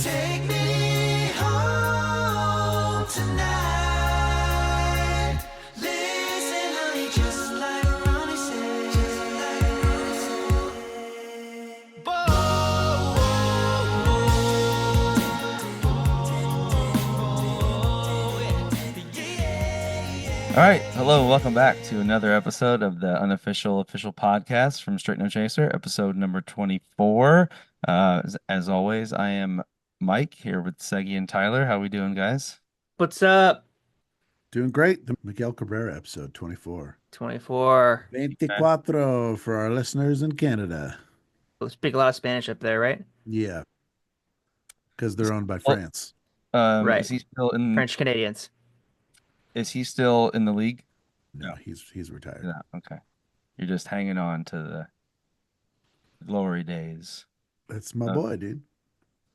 Take me home tonight. Listen, honey, just like Ronnie said. Just like Ronnie said. Whoa, All right, hello, and welcome back to another episode of the unofficial official podcast from Straight No Chaser, episode number 24. As always, I am Mike here with Segi and Tyler. How we doing, guys? What's up? Doing great. The Miguel Cabrera episode 24. 24. 24 for our listeners in Canada. We speak a lot of Spanish up there, right? Yeah, because they're owned by Well, France. Right. Is he still in? French Canadians. Is he still in the league? No, he's retired. Yeah. Okay. You're just hanging on to the glory days That's my Uh, boy, dude.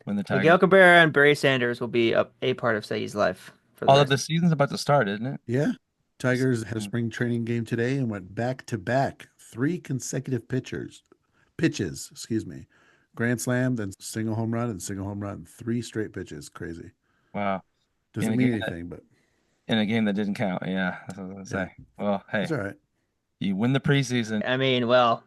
when the Miguel Tigers. Cabrera and Barry Sanders will be a part of Segi's life for the All of the rest. season's about to start, isn't it? Yeah. Tigers had a spring training game today and went back to back 3 consecutive pitches, excuse me. Grand slam, then single home run and single home run. 3 straight pitches. Crazy. Wow. Doesn't a mean game anything, but In a game that didn't count. Yeah, that's what I was gonna say. Well, hey, it's all right. you win the preseason. I mean, well,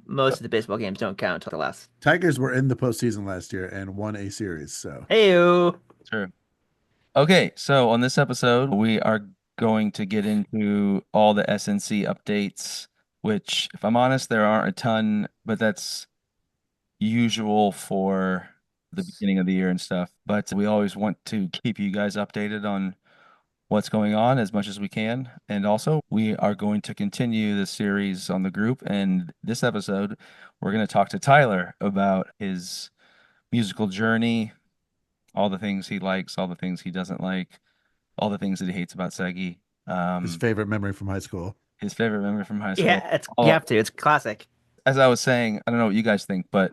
most of the baseball games don't count until the last. Tigers were in the postseason last year and won a series. So Heyo. True. Okay, so on this episode, we are going to get into all the SNC updates, which, if I'm honest, there aren't a ton, but that's usual for the beginning of the year and stuff. But we always want to keep you guys updated on what's going on as much as we can. And also, we are going to continue the series on the group. And this episode, we're going to talk to Tyler about his musical journey, all the things he likes, all the things he doesn't like, all the things that he hates about Segi. his favorite memory from high school. His favorite memory from high school. Yeah, you All- have to. It's classic. As I was saying, I don't know what you guys think, but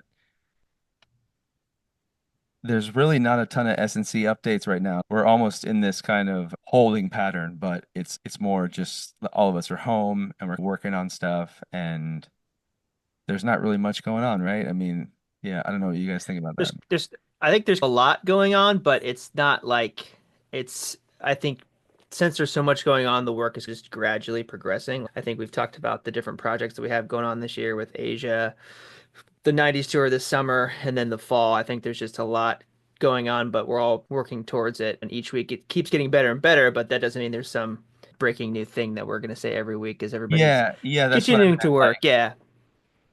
there's really not a ton of S&C updates right now. We're almost in this kind of holding pattern, but it's more just all of us are home and we're working on stuff, and there's not really much going on, right? I mean, yeah, I don't know what you guys think about that. I think there's a lot going on, but it's not like I think since there's so much going on, the work is just gradually progressing. I think we've talked about the different projects that we have going on this year with Asia, the 90s tour this summer, and then the fall. I think there's just a lot going on, but we're all working towards it. And each week it keeps getting better and better, but that doesn't mean there's some breaking new thing that we're going to say every week as everybody's Yeah, that's what I continuing meant. to work. Yeah,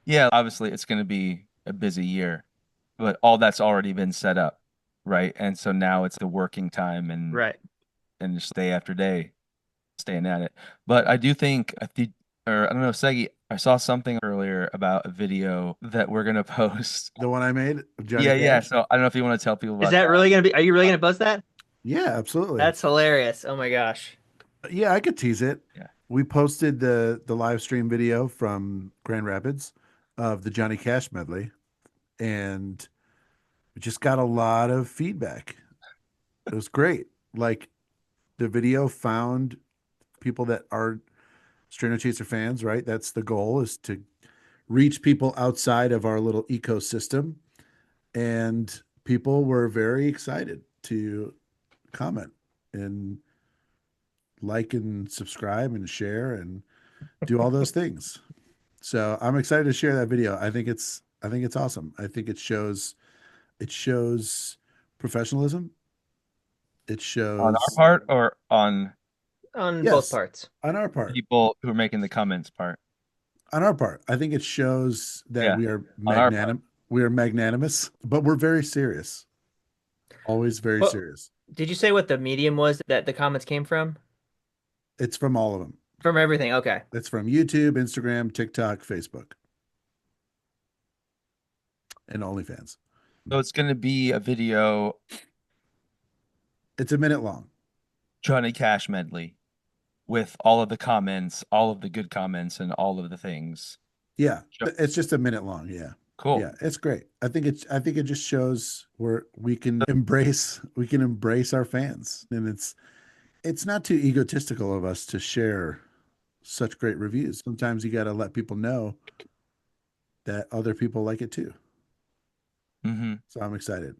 Yeah, obviously it's going to be a busy year, but all that's already been set up, right? And so now it's the working time right. and just day after day staying at it. But I do think or I don't know, Segi, I saw something earlier about a video that we're gonna post. The one I made of Johnny Yeah. Cash? So I don't know if you want to tell people Is about that that. really going to be, are you really going to buzz that? Yeah, absolutely. That's hilarious. Oh my gosh. Yeah, I could tease it. Yeah. We posted the live stream video from Grand Rapids of the Johnny Cash medley, and we just got a lot of feedback. It was great. Like, the video found people that are Straight No Chaser fans, right? That's the goal, is to reach people outside of our little ecosystem. And people were very excited to comment and like and subscribe and share and do all those things. So I'm excited to share that video. I think it's awesome. I think it shows professionalism. It On our shows part or on On both yes, parts. on our part. people who are making the comments part? On our part. I think it shows that Yeah, we are on our part. we are magnanimous, but we're very serious. Always very Well, serious. did you say what the medium was that the comments came from? It's from all of them. From everything. Okay. It's from YouTube, Instagram, TikTok, Facebook, and OnlyFans. So it's gonna be a video It's a minute long. Johnny Cash medley with all of the comments, all of the good comments, and all of the things. Yeah, Sure. it's just a minute long. Yeah, Cool. yeah, it's great. I think it just shows where we can embrace our fans, and it's not too egotistical of us to share such great reviews. Sometimes you got to let people know that other people like it too. Mm-hmm. So I'm excited.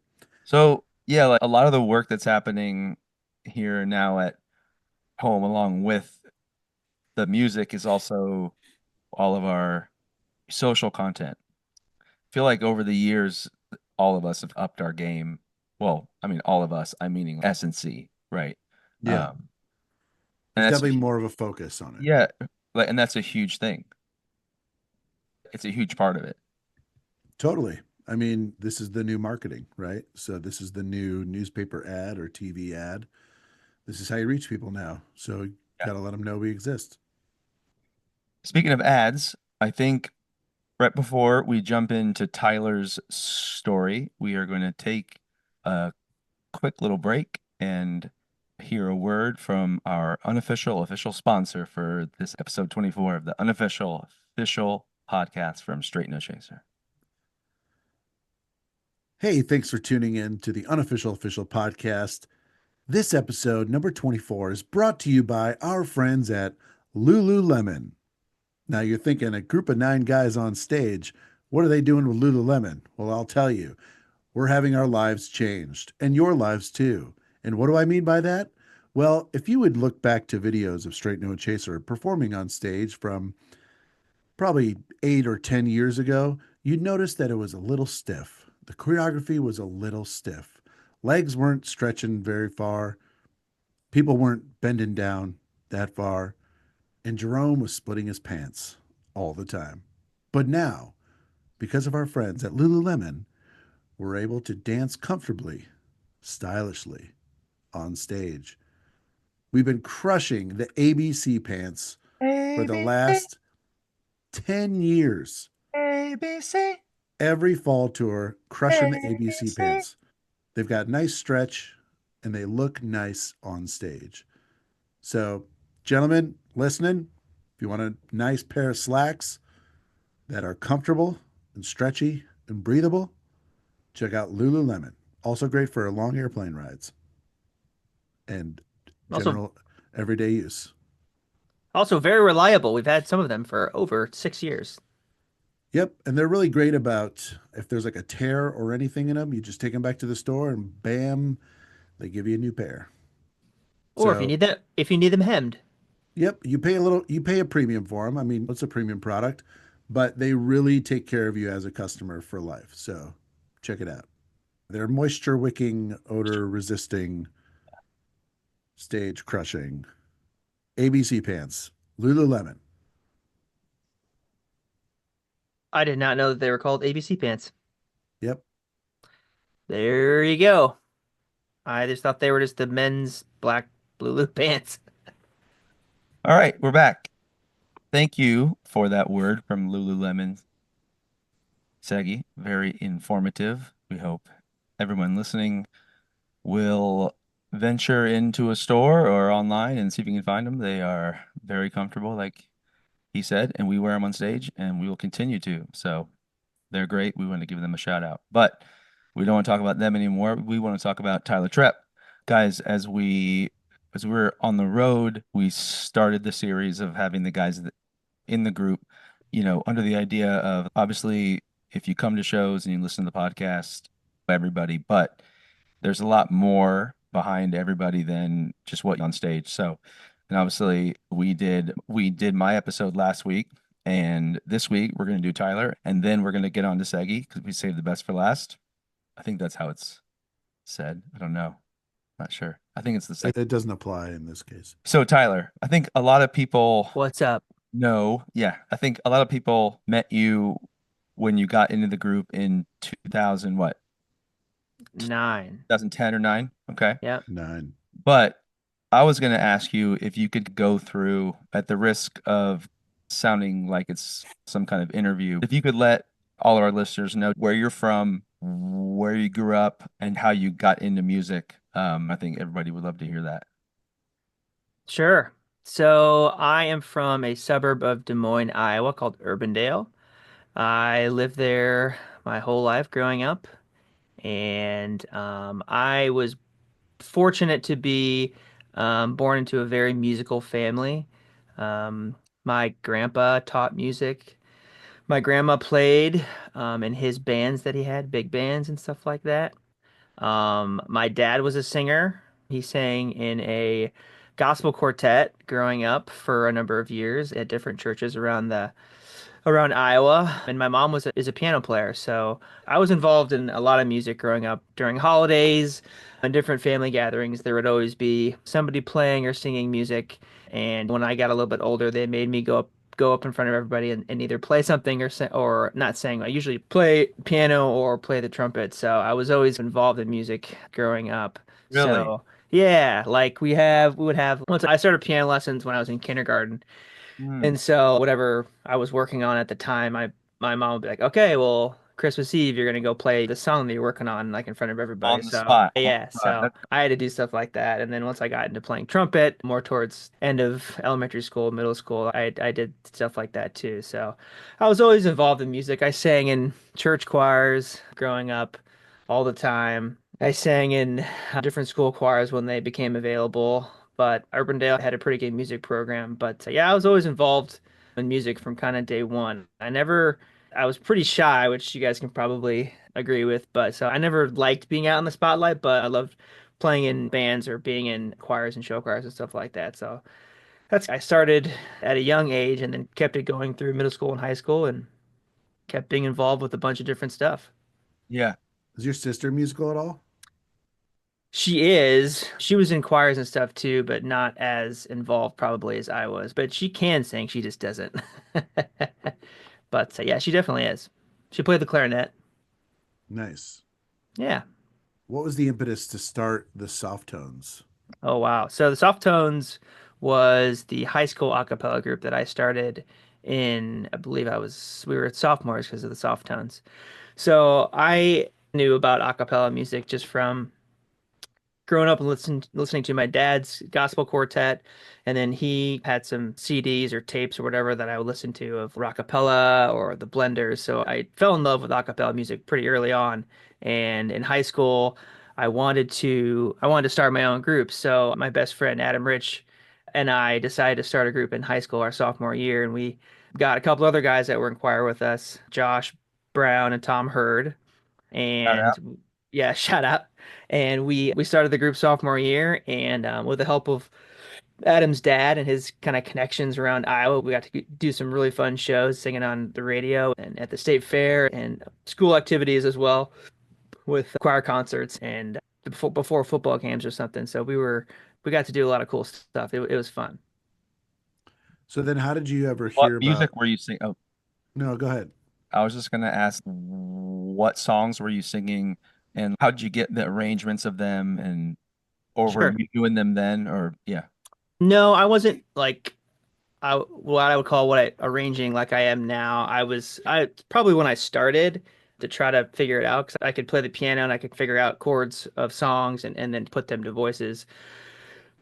So yeah, like a lot of the work that's happening here now at home, along with the music, is also all of our social content. I feel like over the years, all of us have upped our game. Well, I mean, all of us, I'm meaning S&C, right? Yeah. Um, and There's that's definitely more of a focus on it. yeah, like, and that's a huge thing. It's a huge part of it. Totally. I mean, this is the new marketing, right? So this is the new newspaper ad or TV ad. This is how you reach people now. So you Yeah. got to let them know we exist. Speaking of ads, I think right before we jump into Tyler's story, we are going to take a quick little break and hear a word from our unofficial official sponsor for this episode 24 of the unofficial official podcast from Straight No Chaser. Hey, thanks for tuning in to the unofficial official podcast. This episode, number 24, is brought to you by our friends at Lululemon. Now you're thinking a group of 9 guys on stage, what are they doing with Lululemon? Well, I'll tell you. We're having our lives changed and your lives too. And what do I mean by that? Well, if you would look back to videos of Straight No Chaser performing on stage from probably 8 or 10 years ago, you'd notice that it was a little stiff. The choreography was a little stiff. Legs weren't stretching very far. People weren't bending down that far. And Jerome was splitting his pants all the time. But now, because of our friends at Lululemon, we're able to dance comfortably, stylishly on stage. We've been crushing the ABC pants for the ABC, last 10 years. ABC, Every fall tour, crushing the ABC ABC. pants. They've got nice stretch and they look nice on stage. So, gentlemen listening, if you want a nice pair of slacks that are comfortable and stretchy and breathable, check out Lululemon. Also great for long airplane rides and Also, general everyday use. also very reliable. We've had some of them for over 6 years. Yep, and they're really great about if there's like a tear or anything in them, you just take them back to the store and bam, they give you a new pair. Or So, if you need them hemmed. yep, you pay a premium for them. I mean, it's a premium product, but they really take care of you as a customer for life. So, check it out. They're moisture wicking, odor resisting, stage crushing ABC pants, Lululemon. I did not know that they were called ABC pants. Yep. There you go. I just thought they were just the men's black blue pants. All right, we're back. Thank you for that word from Lululemon, Segi. Very informative. We hope everyone listening will venture into a store or online and see if you can find them. They are very comfortable, like he said, and we wear them on stage, and we will continue to. So they're great. We want to give them a shout out. But we don't want to talk about them anymore. We want to talk about Tyler Trepp. Guys, as we were on the road, we started the series of having the guys in the group, under the idea of obviously if you come to shows and you listen to the podcast, everybody, but there's a lot more behind everybody than just what on stage. So, and obviously we did my episode last week, and this week we're gonna do Tyler, and then we're gonna get on to Segi because we saved the best for last. I think that's how it's said. I don't know. Not sure. I think it's the second. It doesn't apply in this case. So Tyler, I think a lot of people What's up? know. Yeah, I think a lot of people met you when you got into the group in 2000, what, 9. 2010 or 9? Okay. Yep. 9. But I was going to ask you if you could go through, at the risk of sounding like it's some kind of interview, if you could let all our listeners know where you're from, where you grew up, and how you got into music. I think everybody would love to hear that. Sure. So I am from a suburb of Des Moines, Iowa called Urbandale. I lived there my whole life growing up, and I was fortunate to be born into a very musical family. Um, my grandpa taught music. My grandma played in his bands that he had, big bands and stuff like that. My dad was a singer. He sang in a gospel quartet growing up for a number of years at different churches around Iowa, and my mom is a piano player, so I was involved in a lot of music growing up. During holidays and different family gatherings, there would always be somebody playing or singing music. And when I got a little bit older, they made me go up in front of everybody and either play something or not sing. I usually play piano or play the trumpet, so I was always involved in music growing up. Really? So yeah, like we would have once I started piano lessons when I was in kindergarten. Hmm. And so whatever I was working on at the time, my mom would be like, "Okay, well, Christmas Eve, you're gonna go play the song that you're working on, like in front of everybody." On the So spot. On yeah, the spot. so That's I had to do stuff like that. And then once I got into playing trumpet, more towards end of elementary school, middle school, I did stuff like that too. So I was always involved in music. I sang in church choirs growing up all the time. I sang in different school choirs when they became available. But Urbandale had a pretty good music program. But yeah, I was always involved in music from kind of day one. I was pretty shy, which you guys can probably agree with. But so I never liked being out in the spotlight, but I loved playing in bands or being in choirs and show choirs and stuff like that. So I started at a young age and then kept it going through middle school and high school and kept being involved with a bunch of different stuff. yeah. Is your sister musical at all? She is. She was in choirs and stuff too, but not as involved probably as I was. But she can sing, she just doesn't. But yeah, she definitely is. She played the clarinet. Nice. Yeah. What was the impetus to start the soft tones? Oh wow. So the Soft Tones was the high school a cappella group that I started in, I believe we were sophomores because of the Soft Tones. So I knew about a cappella music just from growing up and listening to my dad's gospel quartet, and then he had some CDs or tapes or whatever that I would listen to of rockapella or the Blenders. So I fell in love with acapella music pretty early on. And in high school, I wanted to start my own group. So my best friend Adam Rich and I decided to start a group in high school our sophomore year, and we got a couple other guys that were in choir with us, Josh Brown and Tom Hurd. Shout out. And yeah, shout out. And we started the group sophomore year, and with the help of Adam's dad and his kind of connections around Iowa, we got to do some really fun shows, singing on the radio and at the state fair and school activities as well with choir concerts and before football games or something. So we got to do a lot of cool stuff. It was fun. So then how did you ever What hear about? music were you singing? Oh, No, go ahead. I was just gonna ask what songs were you singing and how did you get the arrangements of them and or were Sure. you doing them then or yeah. No, I wasn't like what I would call what I arranging like I am now. I probably when I started to try to figure it out because I could play the piano and I could figure out chords of songs and then put them to voices.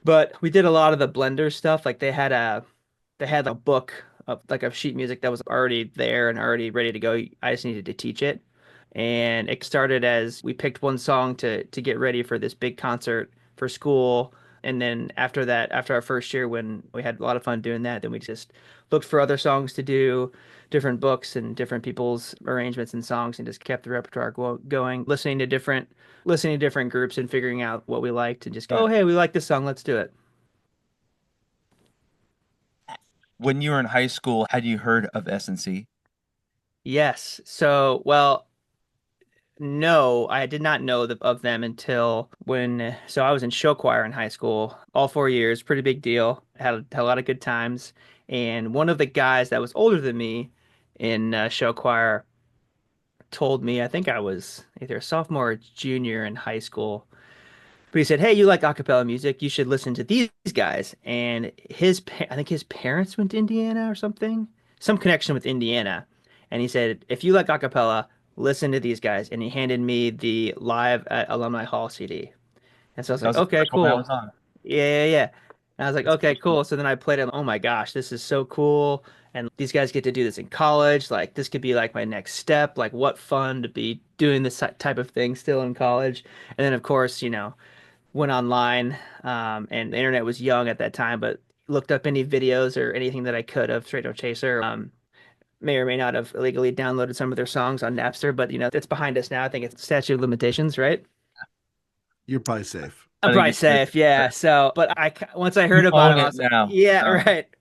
But we did a lot of the Blender stuff. Like they had a book of like of sheet music that was already there and already ready to go. I just needed to teach it. And it started as we picked one song to get ready for this big concert for school. And then after that, after our first year when we had a lot of fun doing that, then we just looked for other songs to do, different books and different people's arrangements and songs and just kept the repertoire going, listening to different groups and figuring out what we liked and just go, Yeah. oh, hey, we like this song, let's do it. When you were in high school, had you heard of SNC? Yes. So, well, no, I did not know of them until so I was in show choir in high school, all 4 years, pretty big deal. Had a lot of good times. And one of the guys that was older than me in show choir told me, I think I was either a sophomore or junior in high school, but he said, "Hey, you like a cappella music? You should listen to these guys." And I think his parents went to Indiana or something, some connection with Indiana. And he said, "If you like a cappella, listen to these guys." And he handed me the Live at Alumni Hall CD. And so I was That like, was the "Okay, first one I cool. was on. Yeah, yeah, yeah." And I was like, That's "Okay, pretty cool. cool." So then I played it. Oh my gosh, this is so cool. And these guys get to do this in college. Like this could be like my next step. Like what fun to be doing this type of thing still in college. And then of course, went online, and the internet was young at that time, but looked up any videos or anything that I could of Straight No Chaser. May or may not have illegally downloaded some of their songs on Napster, but it's behind us now. I think it's statute of limitations, right? You're probably safe. I'm I think probably you're good. safe, yeah. So, but once I heard You about own him, I it was like, now. yeah, Oh,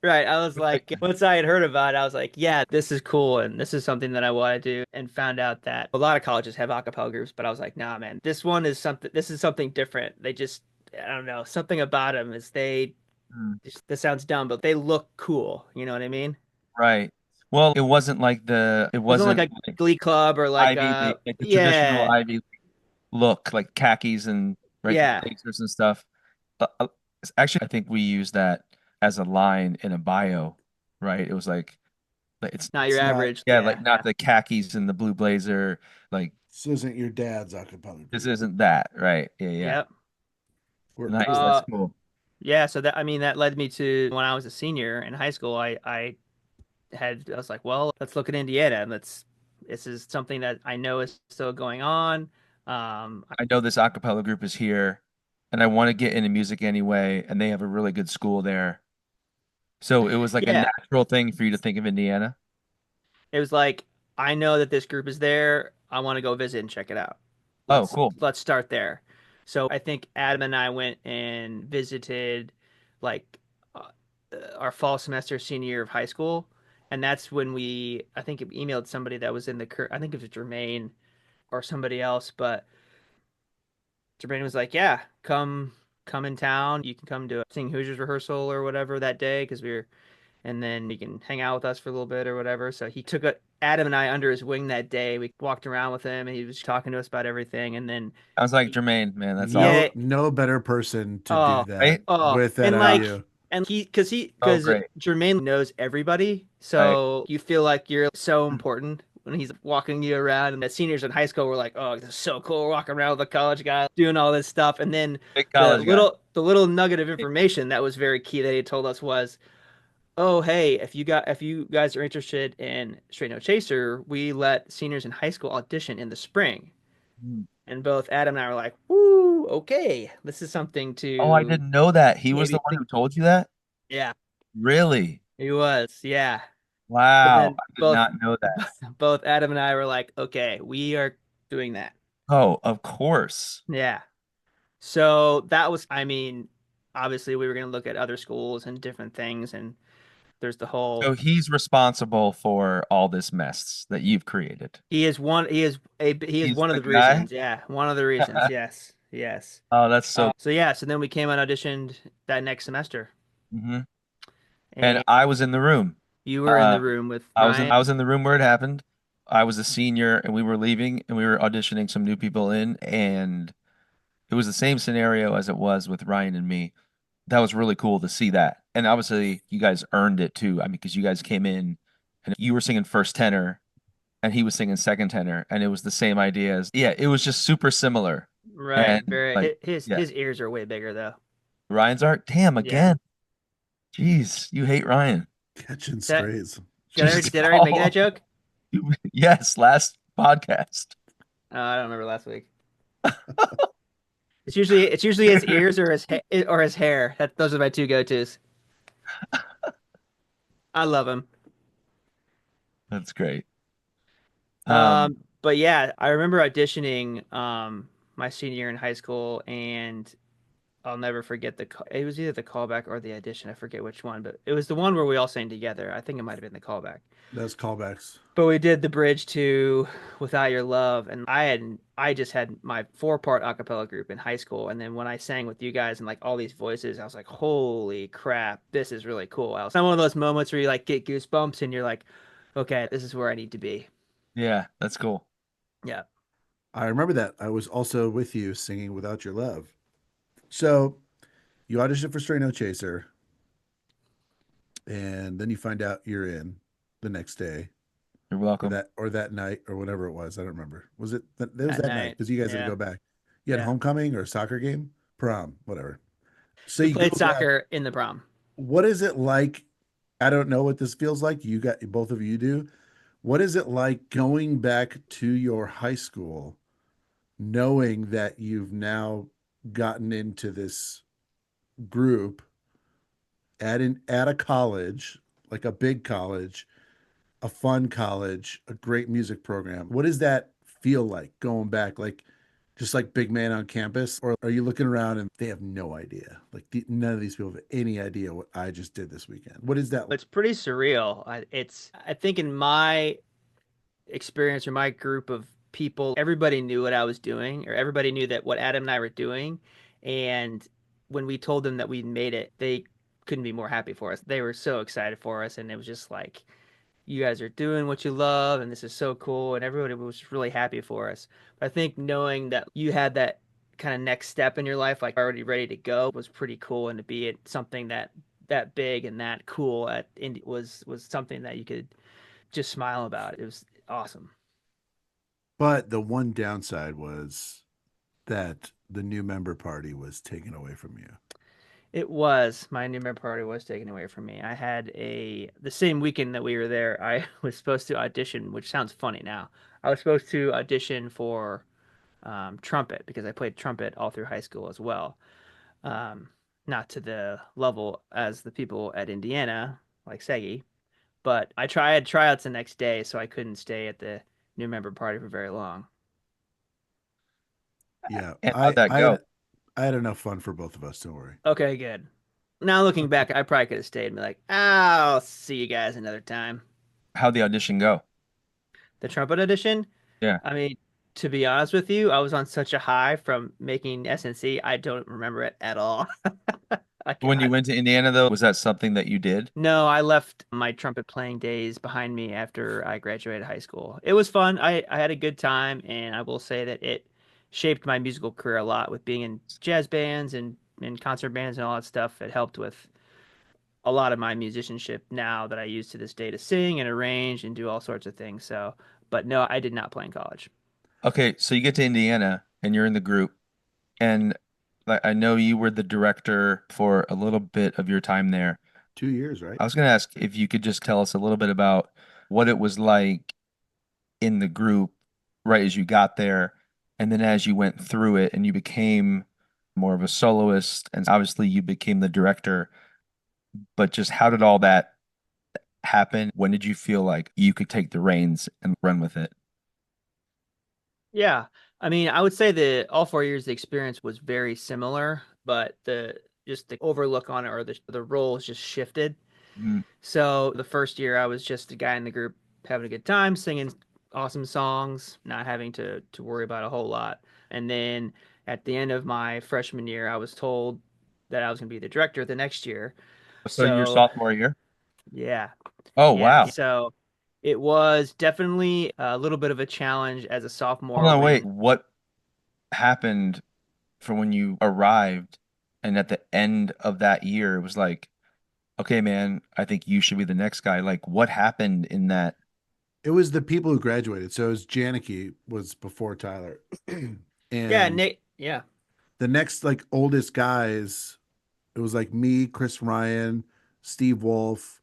right. I was like, once I had heard about it, I was like, yeah, this is cool, and this is something that I want to do. And found out that a lot of colleges have a cappella groups, but I was like, nah, man, this one is something. This is something different. They just, I don't know, something about them is they. mm, This sounds dumb, but they look cool. You know what I mean? right. Well, it wasn't like it It wasn't like wasn't a like Glee Club or like Ivy League, like the traditional yeah, Ivy League look, like khakis and right the yeah, blazers and stuff. Uh, Actually, I think we used that as a line in a bio, right? It was like not your It's not. average. yeah, like Yeah, not the khakis and the blue blazer. Like This isn't your dad's acapella this group. isn't that, right? Yeah, yeah. yep. Nice. We're That's cool. Yeah, so that I mean that led me to when I was a senior in high school, I was like, well, let's look at Indiana and this is something that I know is still going on. Um, I know this a cappella group is here, and I want to get into music anyway, and they have a really good school there. So it was like a yeah, natural thing for you to think of Indiana. it was like I know that this group is there. I want to go visit and check it out. Oh, Let's cool. let's start there. So I think Adam and I went and visited like uh, our fall semester senior year of high school, and that's when we I think emailed somebody that was in I think it was Jermaine or somebody else, but Jermaine was like, "Yeah, come in town. You can come to a Sing Hoosiers rehearsal or whatever that day because and then you can hang out with us for a little bit or whatever." So he took Adam and I under his wing that day. We walked around with him and he was talking to us about everything. And then, I was like Jermaine, man, that's yeah, awesome. no better person to do oh, that Right? with that and out of like, you. and Oh, because great. Jermaine knows everybody. Right. So you feel like you're so important when he's walking you around. And the seniors in high school were like, oh, this is so cool. We're walking around with a college guy doing all this stuff. And then Big college guy. the little nugget of information that was very key that he told us was, oh, hey, if you guys are interested in Straight No Chaser, we let seniors in high school audition in the spring. Mm. And both Adam and I were like, woo, okay, this is something Oh, I to didn't know that. He was the maybe one who think. told you that? Yeah, Really? he was. Yeah. So Wow. then I did not know that. both Adam and I were like, okay, we are doing that. Oh, of course. Yeah. So that was, I mean, obviously we were going to look at other schools and different things. And there's the So whole, he's responsible for all this mess that you've created. he is He's one of the the guy? reasons. Yeah. One of the reasons. Yes. Yes. Oh, that's so. So yeah, so then we came and auditioned that next semester, hmm And and I was in the room. you were in Uh, the room with Ryan. I was in the room where it happened. I was a senior and we were leaving and we were auditioning some new people in, and it was the same scenario as it was with Ryan and me. That was really cool to see that. And obviously you guys earned it too. I mean, because you guys came in and you were singing first tenor and he was singing second tenor, and it was the same ideas. Yeah, it was just super similar. Right, And very like, yeah, his ears are way bigger though. Ryan's art, damn, Yeah. again. Jeez, you hate Ryan. Catching That strays. Just did I already make that joke? yes, last podcast. I don't remember last week. It's usually his ears or or his hair. Those are my two go-tos. I love him. That's great. Um, But yeah, I remember auditioning my senior year in high school, and I'll never forget it was either the callback or the audition. I forget which one, but it was the one where we all sang together. I think it might have been the callback. That's callbacks. But we did the bridge to Without Your Love, and I just had my four-part a cappella group in high school, and then when I sang with you guys and like all these voices, I was like, holy crap, this is really cool. It's one of those moments where you like get goosebumps and you're like, okay, this is where I need to be. yeah, that's cool. Yeah. I remember that. I was also with you singing Without Your Love. So you auditioned for Stray No Chaser, and then you find out you're in the next day You're welcome. or that night or whatever it was. I don't remember. Was it that it was That that night night. because you guys had to Yeah. go back. You had Yeah. homecoming or a soccer game, prom, whatever. So We you go played back. soccer in the prom. What is it like? I don't know what this feels like. You got both of you do. What is it like going back to your high school, knowing that you've now gotten into this group at a college, like a big college, a fun college, a great music program? What does that feel like going back? Like just like big man on campus, or are you looking around and they have no idea? Like none of these people have any idea what I just did this weekend. What is that? It's pretty surreal. I think in my experience or my group of people, everybody knew what I was doing, or everybody knew that what Adam and I were doing. And when we told them that we made it, they couldn't be more happy for us. They were so excited for us, and it was just like, you guys are doing what you love, and this is so cool, and everybody was really happy for us. But I think knowing that you had that kind of next step in your life, like already ready to go, was pretty cool, and to be at something that big and that cool at Indy was something that you could just smile about. It was awesome. But the one downside was that the new member party was taken away from you. It was my new member party was taken away from me. I had the same weekend that we were there. I was supposed to audition, which sounds funny now. I was supposed to audition for trumpet because I played trumpet all through high school as well. Um, Not to the level as the people at Indiana, like Segi, but I had tryouts the next day, so I couldn't stay at the new member party for very long. Yeah, And how'd that I go? had enough fun for both of us. Don't worry. Okay, good. Now looking back, I probably could have stayed and be like, I'll see you guys another time. How'd the audition go? The trumpet edition, Yeah. I mean, to be honest with you, I was on such a high from making SNC, I don't remember it at all. When you went to Indiana, though, was that something that you did? No, I left my trumpet playing days behind me after I graduated high school. It was fun. I had a good time, and I will say that it shaped my musical career a lot with being in jazz bands and in concert bands and all that stuff. It helped with a lot of my musicianship now that I use to this day to sing and arrange and do all sorts of things. So, but no, I did not play in college. Okay, so you get to Indiana and you're in the group, and like I know you were the director for a little bit of your time there. 2 years, right? I was going to ask if you could just tell us a little bit about what it was like in the group right as you got there, and then as you went through it and you became more of a soloist, and obviously you became the director, but just how did all that happen? When did you feel like you could take the reins and run with it? Yeah. I mean, I would say that all 4 years the experience was very similar, but the just the overlook on it or the roles just shifted. Mm. So the first year I was just a guy in the group having a good time, singing awesome songs, not having to worry about a whole lot. And then at the end of my freshman year, I was told that I was going to be the director the next year. So your So sophomore year? yeah, Oh, yeah. wow. So it was definitely a little bit of a challenge as a Hold sophomore on, wait. when, What happened from when you arrived and at the end of that year it was like, okay, man, I think you should be the next guy. Like, what happened in that? It was the people who graduated. So it was Janicki was before Tyler, yeah, and Nick, yeah. the next like oldest guys, it was like me, Chris Ryan, Steve Wolf,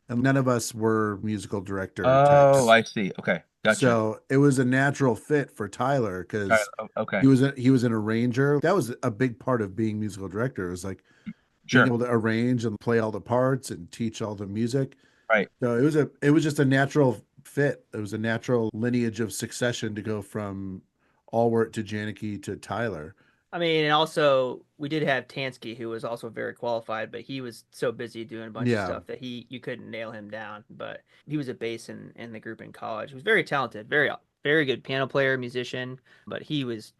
and none of us were musical director Oh, types. I see. Okay, gotcha. So it was a natural fit for Tyler All right, because okay, he was an arranger. That was a big part of being musical director. It was like being sure, able to arrange and play all the parts and teach all the music. right. So it was just a natural fit. It was a natural lineage of succession to go from Allwart to Janicki to Tyler. I mean, and also we did have Tansky, who was also very qualified, but he was so busy doing a bunch of Yeah. stuff that you couldn't nail him down. But he was a bass in the group in college. He was very talented, very good piano player, musician, but he was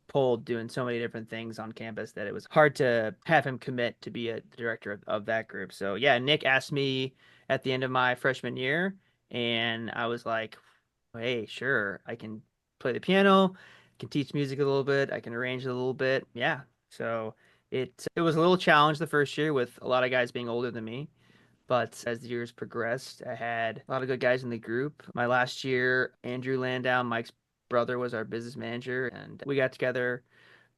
pulled doing so many different things on campus that it was hard to have him commit to be a director of that group. So yeah, Nick asked me at the end of my freshman year, and I was like, hey, sure, I can play the piano, can teach music a little bit, I can arrange it a little bit. Yeah. So it was a little challenge the first year with a lot of guys being older than me. But as the years progressed, I had a lot of good guys in the group. My last year, Andrew Landau, Mike's brother, was our business manager, and we got together.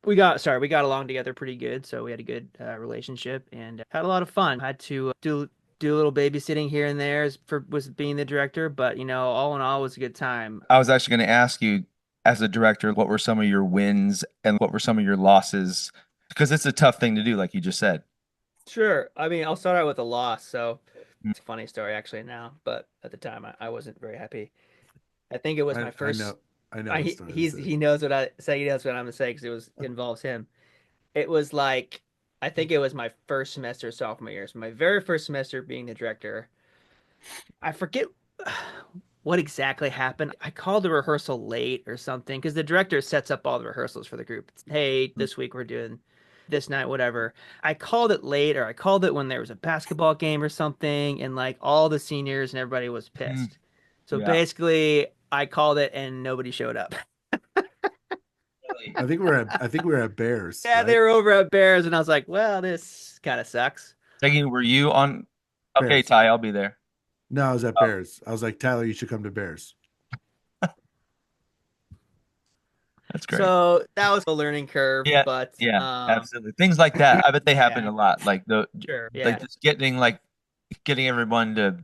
We got along together pretty good, so we had a good relationship and had a lot of fun. Had to do a little babysitting here and there for was being the director, but all in all, it was a good time. I was actually going to ask you, as a director, what were some of your wins and what were some of your losses? Because it's a tough thing to do, like you just said. Sure. I mean, I'll start out with a loss. So Mm. it's a funny story actually now, but at the time I wasn't very happy. I think it was my I first. know I know what story this is. He knows what I say. He knows what I'm gonna say because it involves him. It was like I think it was my first semester sophomore year. So my very first semester being the director. I forget what exactly happened. I called the rehearsal late or something because the director sets up all the rehearsals for the group. Hey, this week we're doing this night, whatever. I called it late, or I called it when there was a basketball game or something, and like all the seniors and everybody was Mm, pissed. So yeah. basically, I called it and nobody showed up. Really? I think we were at Bears, Yeah, they right? were over at Bears, and I was like, well, this kind of sucks. Thinking, were you on? Okay, Bears. Ty, I'll be there. No, I was at Oh, Bears. I was like, Tyler, you should come to Bears. that's great. So that was a learning curve, Yeah, but yeah, absolutely. Things like that. I bet they happen yeah, a lot. Like sure, like yeah, just getting everyone to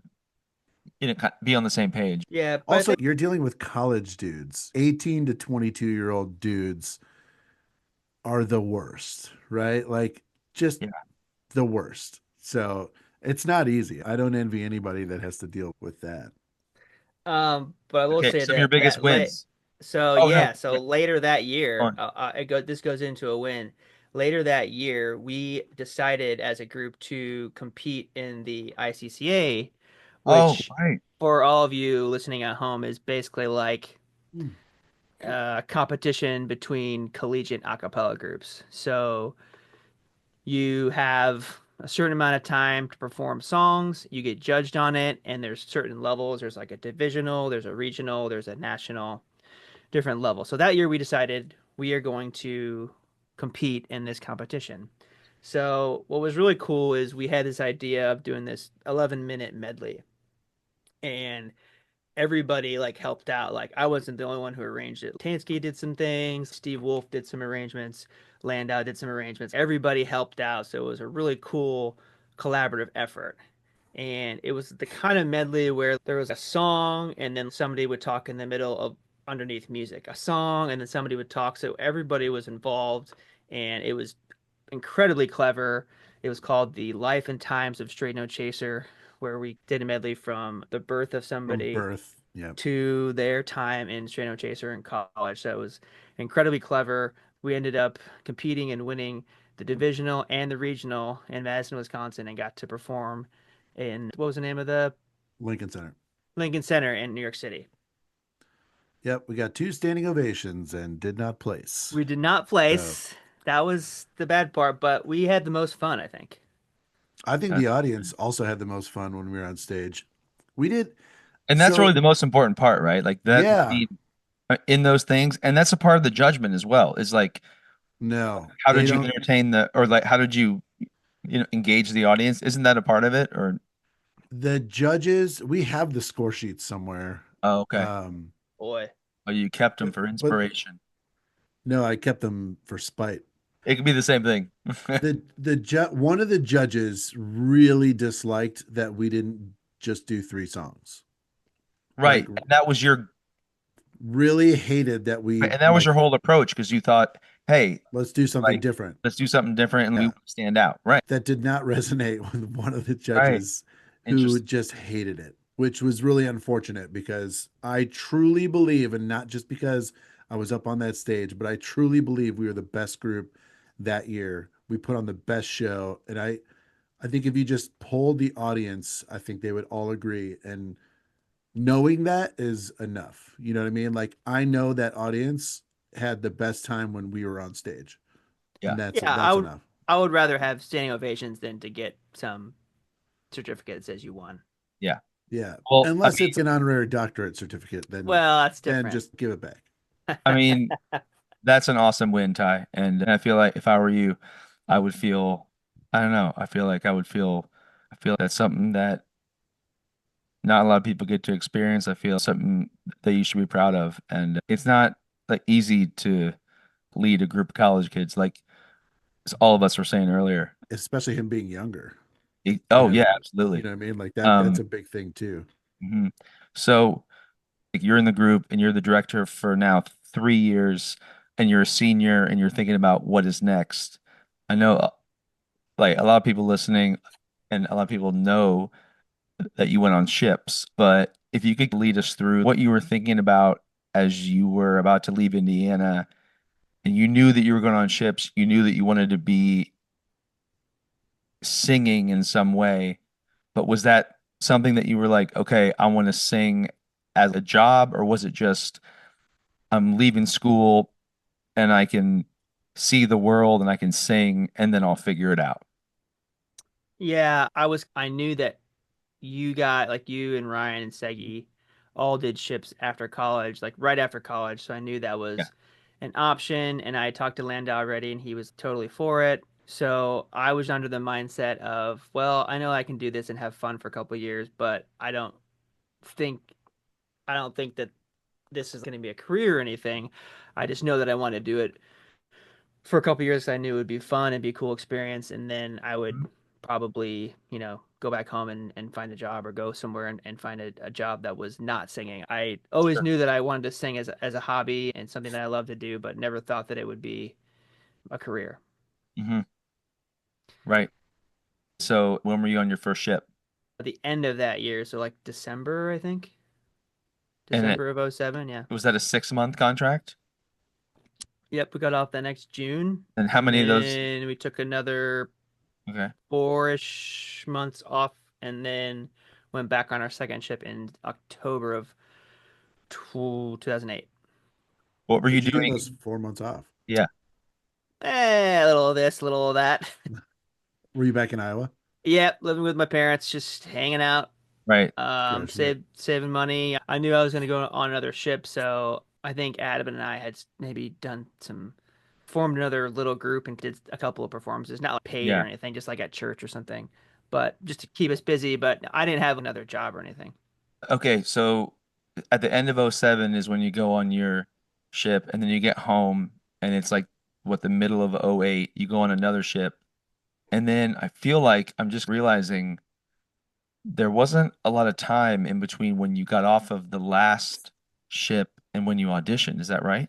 be on the same page. yeah. But I Also, think you're dealing with college dudes. 18 to 22-year-old dudes are the worst, right? Like just Yeah. the worst. So it's not easy. I don't envy anybody that has to deal with that. but I will Okay, say some of your that biggest wins. so Oh no, yeah, so later that go year, on. this goes into a win. Later that year, we decided as a group to compete in the ICCA, Oh, which right. for all of you listening at home is basically like Hmm. a competition between collegiate a cappella groups. So you have a certain amount of time to perform songs, you get judged on it, and there's certain levels. There's like a divisional, there's a regional, there's a national, different level. So that year we decided we are going to compete in this competition. So what was really cool is we had this idea of doing this 11-minute medley, and everybody like helped out. Like I wasn't the only one who arranged it. Tansky did some things, Steve Wolf did some arrangements, Landau did some arrangements. Everybody helped out, so it was a really cool collaborative effort. And it was the kind of medley where there was a song and then somebody would talk in the middle of underneath music, a song and then somebody would talk. So everybody was involved and it was incredibly clever. It was called The Life and Times of Straight No Chaser, where we did a medley from the birth of From somebody birth. Yep. to their time in Straight No Chaser in college. So it was incredibly clever. We ended up competing and winning the divisional and the regional in Madison, Wisconsin, and got to perform in what was the name of the Lincoln Center. Lincoln Center in New York City. Yep. We got 2 standing ovations and did not place. We did not So place. That was the bad part, but we had the most fun, I think. I think That's the audience also had the most fun when we were on stage. We did. And that's really So the most important part, right? Like that yeah, in those things, and that's a part of the judgment as well. Is like no, how they did you don't. entertain or like how did you engage the audience? Isn't that a part of it? Or The judges, we have the score sheets somewhere. oh, okay. Um, Boy. Oh, you kept them for but inspiration. no, I kept them for spite. It could be the same thing. One of the judges really disliked that we didn't just do 3 songs. Right. Like And that was really hated that we your like whole approach because you thought, hey, let's do something like different. let's do something different and we Yeah. want to stand out. Right. That did not resonate with one of the Right. judges who Interesting. just hated it, which was really unfortunate because I truly believe, and not just because I was up on that stage, but I truly believe we were the best group that year. We put on the best show. And I think if you just polled the audience, I think they would all agree. And knowing that is enough. You know what I mean? Like I know that audience had the best time when we were on stage. Yeah. And that's Yeah, that's enough. I would rather have standing ovations than to get some certificate that says you won. Yeah. Yeah. Well, Unless it's an honorary doctorate certificate, Well, that's then different. just give it back. I mean, that's an awesome win, Ty. And I feel like if I were you, I would feel, I don't know, I feel like I feel that's something that not a lot of people get to experience. I feel something that you should be proud of. And it's not like easy to lead a group of college kids, like as all of us were saying earlier. Especially him being younger. You Oh know, yeah, you absolutely. know what I mean? Like that's Um, a big thing too. mhm. So like, you're in the group and you're the director for now 3 years and you're a senior and you're thinking about what is next. I know like a lot of people listening and a lot of people know that you went on ships, but if you could lead us through what you were thinking about as you were about to leave Indiana and you knew that you were going on ships, you knew that you wanted to be singing in some way, but was that something that you were like, okay, I want to sing as a job, or was it just I'm leaving school and I can see the world and I can sing and then I'll figure it out? Yeah, I knew that you got like you and Ryan and Segi all did ships after college, like right after college. So I knew that Yeah, was an option. And I talked to Landau already, and he was totally for it. So I was under the mindset of, well, I know I can do this and have fun for a couple of years, but think I don't think that this is going to be a career or anything. I just know that I want to do it for a couple years. I knew it would be fun and be a cool experience, and then I would probably, go back home and find a job or go somewhere and find a job that was not singing. I always sure. knew that I wanted to sing as a hobby and something that I love to do, but never thought that it would be a career. Hmm. Right. So when were you on your first ship? At the end of that year, so like December, I think. And December of '07, yeah. was that a 6 month contract? Yep, we got off the next June, And how and many of those? then we took another Okay. 4-ish months off, and then went back on our second ship in October of 2008. What were What'd you you do in doing? those 4 months off? Yeah, A little of this, a little of that. Were you back in Iowa? Yep, living with my parents, just hanging out, right. Crushing it. saving money. I knew I was going to go on another ship, so I think Adam and I had maybe formed another little group and did a couple of performances, not like paid or Yeah. anything, just like at church or something, but just to keep us busy. But I didn't have another job or anything. Okay, so at the end of '07 is when you go on your ship and then you get home and it's like what the middle of '08, you go on another ship. And then I feel like I'm just realizing there wasn't a lot of time in between when you got off of the last ship and when you auditioned. Is that right?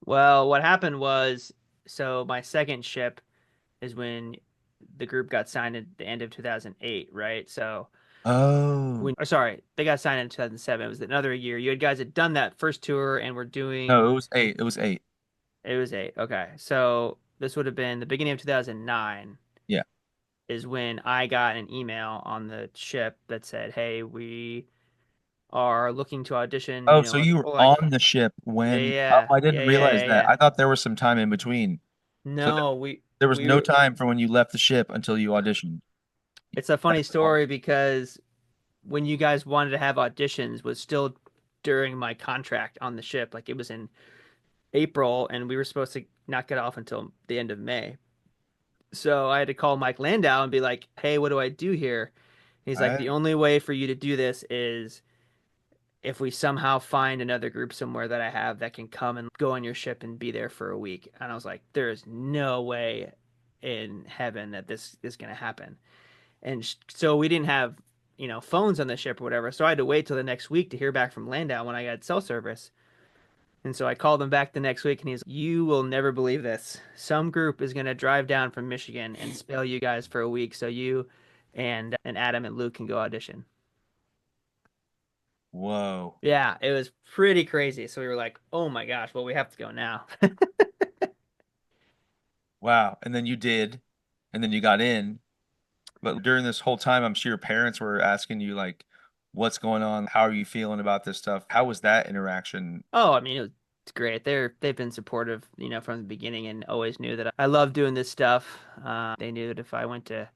Well, what happened was, so my second ship is when the group got signed at the end of 2008, right? So Oh, sorry, they got signed in 2007. It was another year. You guys had done that first tour and were no, doing, it was eight. It was eight. it was eight. Okay. So this would have been the beginning of 2009 Yeah. is when I got an email on the ship that said, "Hey, we are looking to audition, Oh, so you were like, on the ship yeah, when, oh, yeah, I yeah, didn't yeah, realize yeah, that. yeah. I thought there was some time in between. So No, there was we no were, time from when you left the ship until you auditioned. it's a funny That's cool. story because when you guys wanted to have auditions was still during my contract on the ship. Like it was in April and we were supposed to not get off until the end of May. So I had to call Mike Landau and be like, "Hey, what do I do here?" He's like, I, "The only way for you to do this is if we somehow find another group somewhere that I have that can come and go on your ship and be there for a week." And I was like, "There is no way in heaven that this is going to happen." And so we didn't have, phones on the ship or whatever. So I had to wait till the next week to hear back from Landau when I got cell service. And so I called him back the next week and he's, "You will never believe this. Some group is going to drive down from Michigan and spell you guys for a week so you and Adam and Luke can go audition." whoa. Yeah, it was pretty crazy. So we were like, "Oh my gosh, well, we have to go now." Wow. And then you did, and then you got in. But during this whole time, I'm sure your parents were asking you, like, what's going on? How are you feeling about this stuff? How was that interaction? Oh, I mean, it's great. They've been supportive, from the beginning and always knew that I love doing this stuff. They knew that if I went to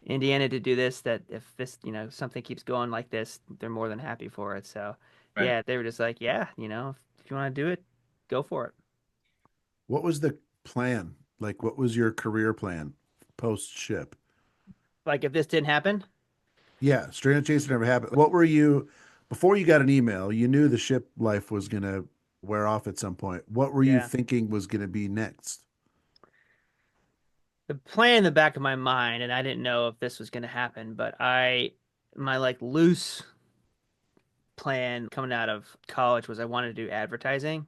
Indiana to do this, that if this, something keeps going like this, they're more than happy for it. So, Right. yeah, they were just like, "Yeah, if you want to do it, go for it." What was the plan? Like, what was your career plan post ship? Like if this didn't happen, Yeah, straight up chasing never happened. What were you before you got an email? You knew the ship life was gonna wear off at some point. What were you yeah, thinking was gonna be next? the plan in the back of my mind, and I didn't know if this was going to happen, but my like loose plan coming out of college was I wanted to do advertising.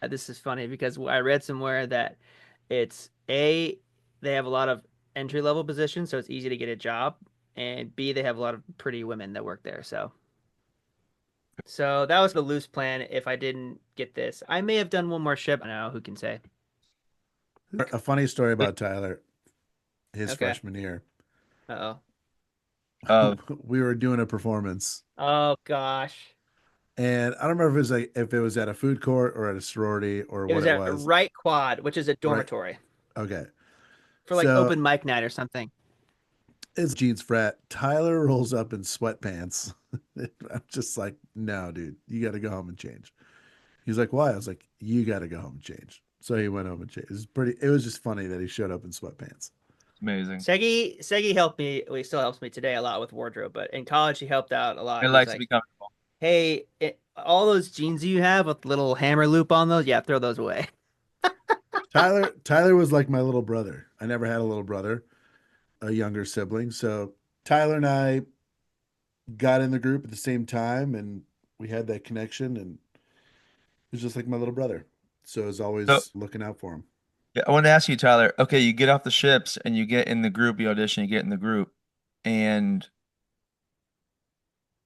This is funny because I read somewhere that it's they have a lot of entry level positions, so it's easy to get a job, and B, they have a lot of pretty women that work there. So So that was the loose plan. If I didn't get this, I may have done one more ship. I don't know, who can say? A funny story about Tyler, his Okay. freshman year. Uh-oh. Of We were doing a performance, Oh gosh. and I don't remember if it was at a food court or at a sorority or It what was it at was. Right Quad, which is a Right. dormitory Okay. for like So open mic night or something. it's Jeans frat. Tyler rolls up in sweatpants. I'm just like, no, dude, you got to go home and change. He's like, why? I was like, you got to go home and change. So he went home and changed. It was just funny that he showed up in sweatpants. amazing. Segi helped me. Well, he still helps me today a lot with wardrobe, but in college he helped out a lot. It He was likes to be like, comfortable. "Hey, all those jeans you have with little hammer loop on those, yeah, throw those away." Tyler was like my little brother. I never had a little brother, a younger sibling. So Tyler and I got in the group at the same time and we had that connection and he was just like my little brother. So I was So always looking out for him. yeah, I wanted to ask you, Tyler. Okay, you get off the ships and you get in the group, you audition, you get in the group, and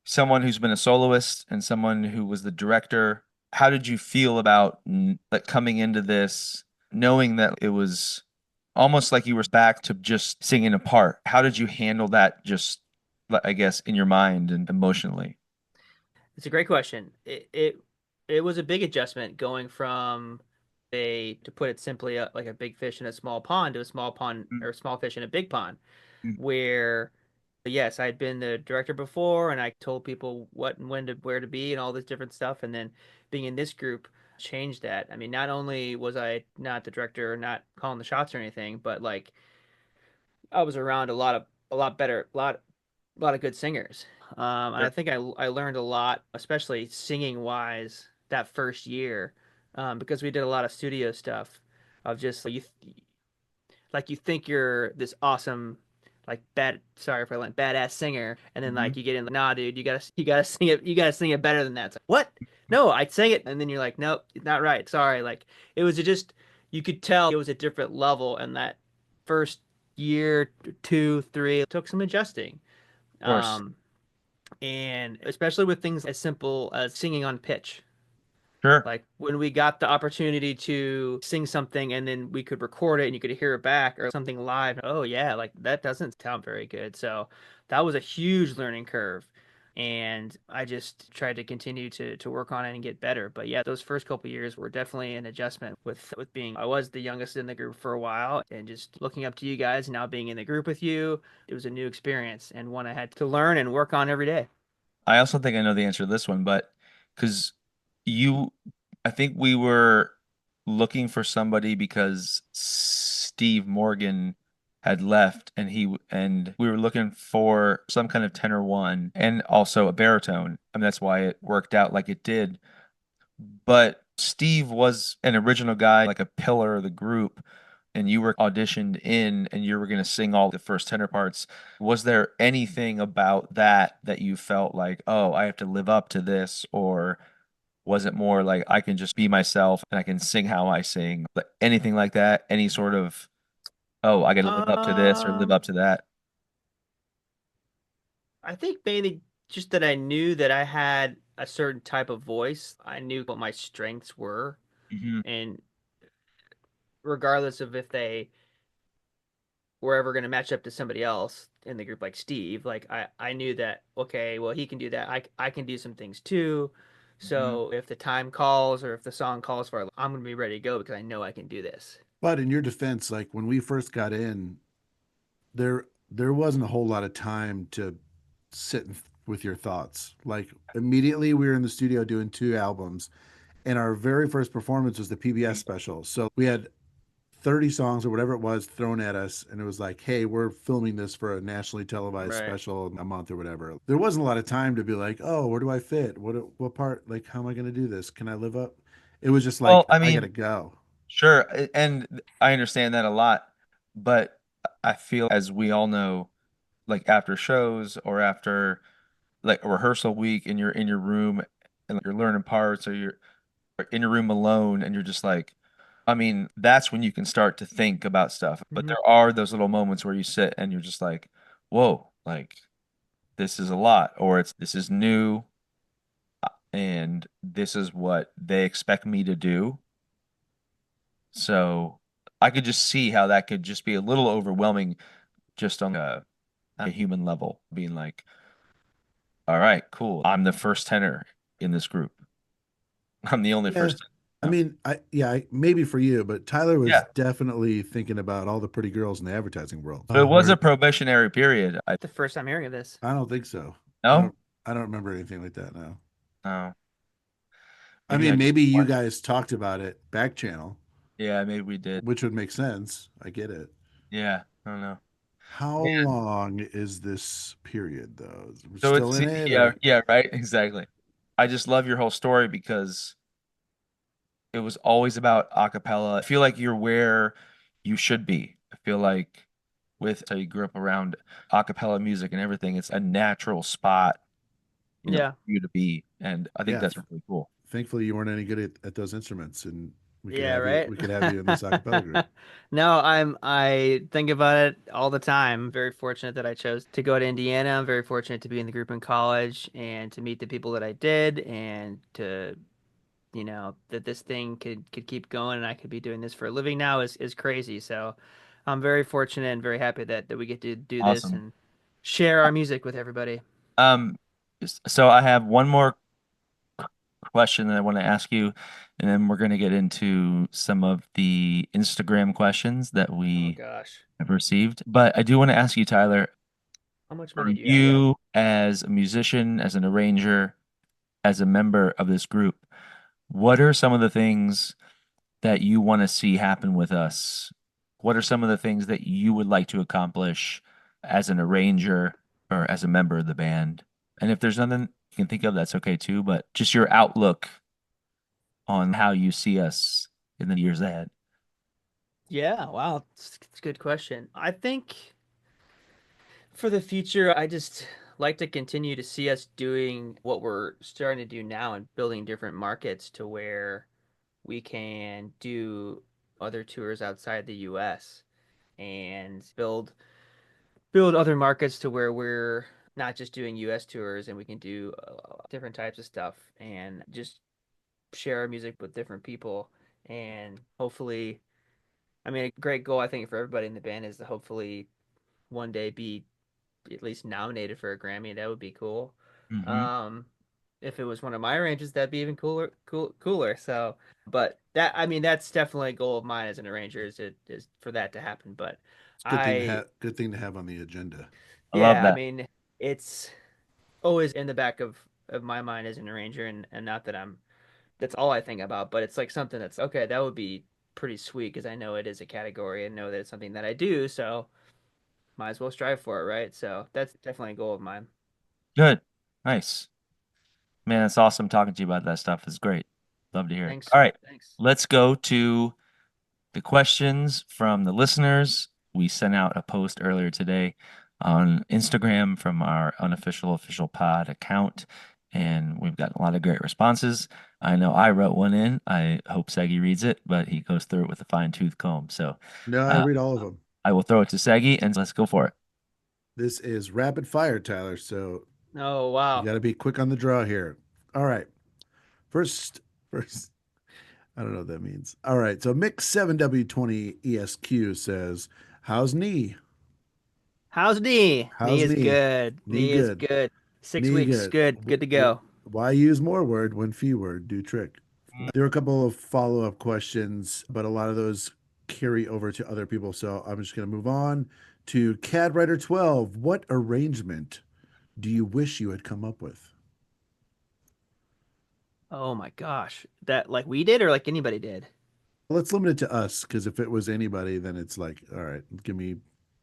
someone who's been a soloist and someone who was the director, how did you feel about like coming into this, knowing that it was almost like you were back to just singing a part? How did you handle that, just I guess, in your mind and emotionally? It's a great question. It was a big adjustment going from to put it simply, like a big fish in a small pond to a small pond Mm, or a small fish in a big pond, mm. where yes, I had been the director before and I told people what and when to where to be and all this different stuff, and then being in this group changed that. I mean, not only was I not the director or not calling the shots or anything, but like I was around a lot better, a lot of good singers. And I Sure. think I learned a lot, especially singing wise, that first year, because we did a lot of studio stuff of just like you think you're this awesome, like bad, sorry if I went badass singer, and then Mhm. like you get in, like, nah, dude, you gotta sing it, you gotta sing it better than that. It's like, what? No, I sang it, and then you're like, nope, not right. Sorry. Like it was just you could tell it was a different level, and that first year, two, three, it took some adjusting. Of course. Um, and especially with things as simple as singing on pitch. Sure. Like when we got the opportunity to sing something and then we could record it and you could hear it back or something live. Oh yeah, like that doesn't sound very good. So that was a huge learning curve. And I just tried to continue to work on it and get better. But yeah, those first couple years were definitely an adjustment with being I was the youngest in the group for a while and just looking up to you guys and now being in the group with you. It was a new experience and one I had to learn and work on every day. I also think I know the answer to this one, but because you, I think we were looking for somebody because Steve Morgan had left and we were looking for some kind of tenor one and also a baritone. I mean, that's why it worked out like it did. But Steve was an original guy, like a pillar of the group, and you were auditioned in and you were going to sing all the first tenor parts. Was there anything about that that you felt like, oh, I have to live up to this? Or was it more like I can just be myself and I can sing how I sing? Like anything like that? Any sort of, oh, I got to live up to this or live Um, up to that? I think mainly just that I knew that I had a certain type of voice. I knew what my strengths were, Hmm. and regardless of if they were ever going to match up to somebody else in the group like Steve, like I knew that okay, well he can do that. I can do some things too. Hmm. So if the time calls or if the song calls for it, I'm going to be ready to go because I know I can do this. But in your defense, like when we first got in, there wasn't a whole lot of time to sit with your thoughts. Like immediately we were in the studio doing two albums and our very first performance was the PBS special. So we had 30 songs or whatever it was thrown at us and it was like, hey, we're filming this for a nationally televised Right. special in a month or whatever. There wasn't a lot of time to be like, oh, where do I fit? What part, like how am I going to do this? Can I live up? It was just Well, like I I got to mean, go. sure, and I understand that a lot, but I feel as we all know, like after shows or after like a rehearsal week and you're in your room and you're learning parts or you're in your room alone and you're just like, I mean, that's when you can start to think about stuff. But Hmm. there are those little moments where you sit and you're just like, whoa, like this is a lot or it's this is new and this is what they expect me to do. So I could just see how that could just be a little overwhelming just on a human level, being like, all right, cool. I'm the first tenor in this group. I'm the only Yeah. first. I mean, maybe for you, but Tyler was Yeah. definitely thinking about all the pretty girls in the advertising world. But it was a probationary period. The first time hearing of this. I don't think so. No, I don't remember anything like that now. no. I Maybe mean, I just maybe you watched. guys talked about it back channel, Yeah, maybe we did. which would make sense. I get it. Yeah, I don't know. How Yeah. long is this period though? We're So still it's in it yeah, or yeah, right, exactly. I just love your whole story because it was always about a cappella. I feel like you're where you should be. I feel like with how you grew up around a cappella music and everything, it's a natural spot, Yeah. for you to be. And I think yeah. that's really cool. Thankfully you weren't any good at those instruments and Yeah, right. we could have you in this acapella group. No, I think about it all the time. I'm very fortunate that I chose to go to Indiana. I'm very fortunate to be in the group in college and to meet the people that I did and to, that this thing could keep going and I could be doing this for a living now is crazy. So I'm very fortunate and very happy that we get to do this Awesome. and share our music with everybody. Um, so I have one more question that I want to ask you, and then we're going to get into some of the Instagram questions that Oh we gosh. have received. But I do want to ask you, Tyler, How much for money do you have? you as a musician, as an arranger, as a member of this group, what are some of the things that you want to see happen with us? What are some of the things that you would like to accomplish as an arranger or as a member of the band? And if there's nothing you can think of, that's okay too, but just your outlook on how you see us in the years ahead. Yeah, wow. It's a good question. I think for the future, I just like to continue to see us doing what we're starting to do now and building different markets to where we can do other tours outside the US and build other markets to where we're not just doing US tours and we can do different types of stuff and just share our music with different people and hopefully I mean a great goal I think for everybody in the band is to hopefully one day be at least nominated for a Grammy. That would be cool. Hmm. Um, if it was one of my arrangements, that'd be even cooler. So, but that I mean, that's definitely a goal of mine as an arranger is for that to happen. But It's a I, good thing to have on the agenda. I love yeah, I that. mean, it's always in the back of my mind as an arranger, and not that I'm that's all I think about, but it's like something that's okay. That would be pretty sweet because I know it is a category and know that it's something that I do. So might as well strive for it, right? So that's definitely a goal of mine. Good. Nice. Man, it's awesome talking to you about that stuff. It's great. Love to hear it. Thanks. All right. Thanks. Let's go to the questions from the listeners. We sent out a post earlier today on Instagram from our unofficial official pod account, and we've got a lot of great responses. I know I wrote one in. I hope Segi reads it, but he goes through it with a fine-tooth comb. So No, I uh, read all of them. I will throw it to Segi and let's go for it. This is rapid fire, Tyler. So Oh, you wow. got to be quick on the draw here. All right. First, I don't know what that means. All right. So Mix 7W20 ESQ says, how's knee? How's knee? Knee How's is knee? good. Knee Knee is good. good. Six Knee weeks. good. Good. Good to go. Why use more word when few word do trick? Mm. There are a couple of follow-up questions, but a lot of those carry over to other people. So I'm just going to move on to CAD Writer 12. What arrangement do you wish you had come up with? Oh my gosh. That like we did or like anybody did? Let's limit it to us because if it was anybody, then it's like, all right, give me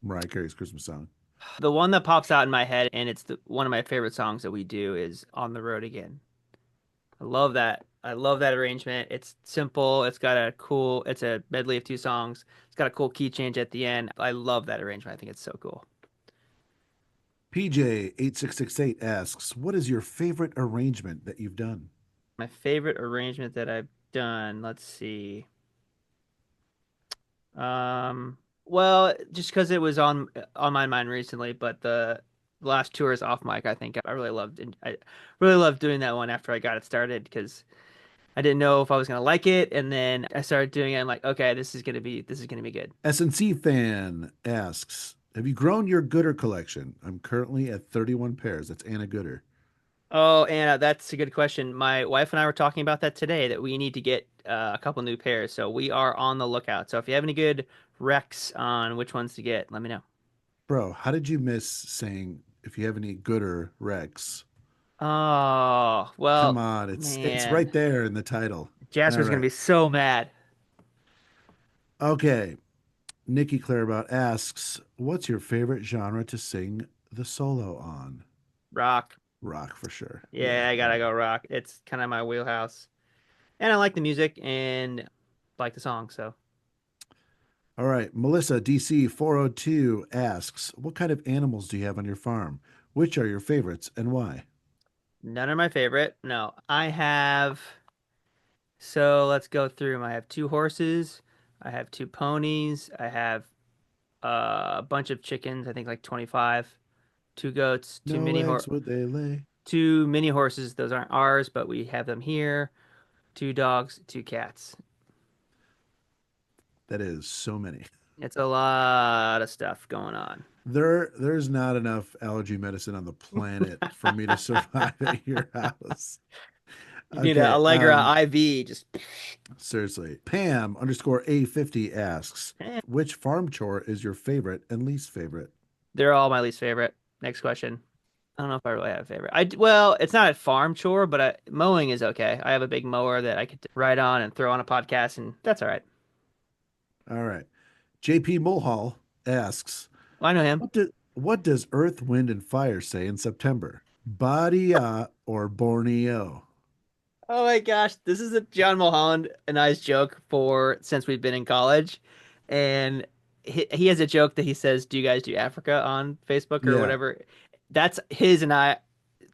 Mariah Carey's Christmas song. The one that pops out in my head and it's one of my favorite songs that we do is On the Road Again. I love that. I love that arrangement. It's simple. It's a medley of two songs. It's got a cool key change at the end. I love that arrangement. I think it's so cool. PJ8668 asks, what is your favorite arrangement that you've done? My favorite arrangement that I've done, let's see. Well, just because it was on my mind recently, but the last tours off mic, I think I really loved doing that one after I got it started because I didn't know if I was gonna like it, and then I started doing it. I'm like, okay, this is gonna be good. SNC fan asks, have you grown your Gooder collection? I'm currently at 31 pairs. That's Anna Gooder. Oh, Anna, that's a good question. My wife and I were talking about that today, that we need to get a couple new pairs. So we are on the lookout. So if you have any good recs on which ones to get, let me know. Bro, how did you miss saying if you have any Gooder Rex? Oh, Come well, on, it's man. right there in the title. All Jasper's gonna right. be so mad. Okay. Nikki Clarabout asks, what's your favorite genre to sing the solo on? Rock. Rock for sure. Yeah, I gotta go rock. It's kind of my wheelhouse. And I like the music and like the song, so All right. Melissa DC 402 asks, what kind of animals do you have on your farm? Which are your favorites and why? none are my favorite. No, I have. So let's go through 'em. I have two horses. I have two ponies. I have a bunch of chickens. I think like 25. Two goats. No eggs would they lay? Two mini horses. Those aren't ours, but we have them here. Two dogs. Two cats. That is so many. It's a lot of stuff going on. There's not enough allergy medicine on the planet for me to survive at your house. You need an Okay, Allegra IV. Just seriously. Pam underscore A50 asks, eh, which farm chore is your favorite and least favorite? they're all my least favorite. Next question. I don't know if I really have a favorite. Well, it's not a farm chore, but mowing is okay. I have a big mower that I could ride on and throw on a podcast, and that's all right. All right. JP Mulhall asks, Well, I know him. what does Earth, Wind, and Fire say in September? Badia or Borneo? Oh my gosh, this is a John Mulholland and I's joke for since we've been in college, and he has a joke that he says, "Do you guys do Africa on Facebook or Yeah, whatever?" That's his and I.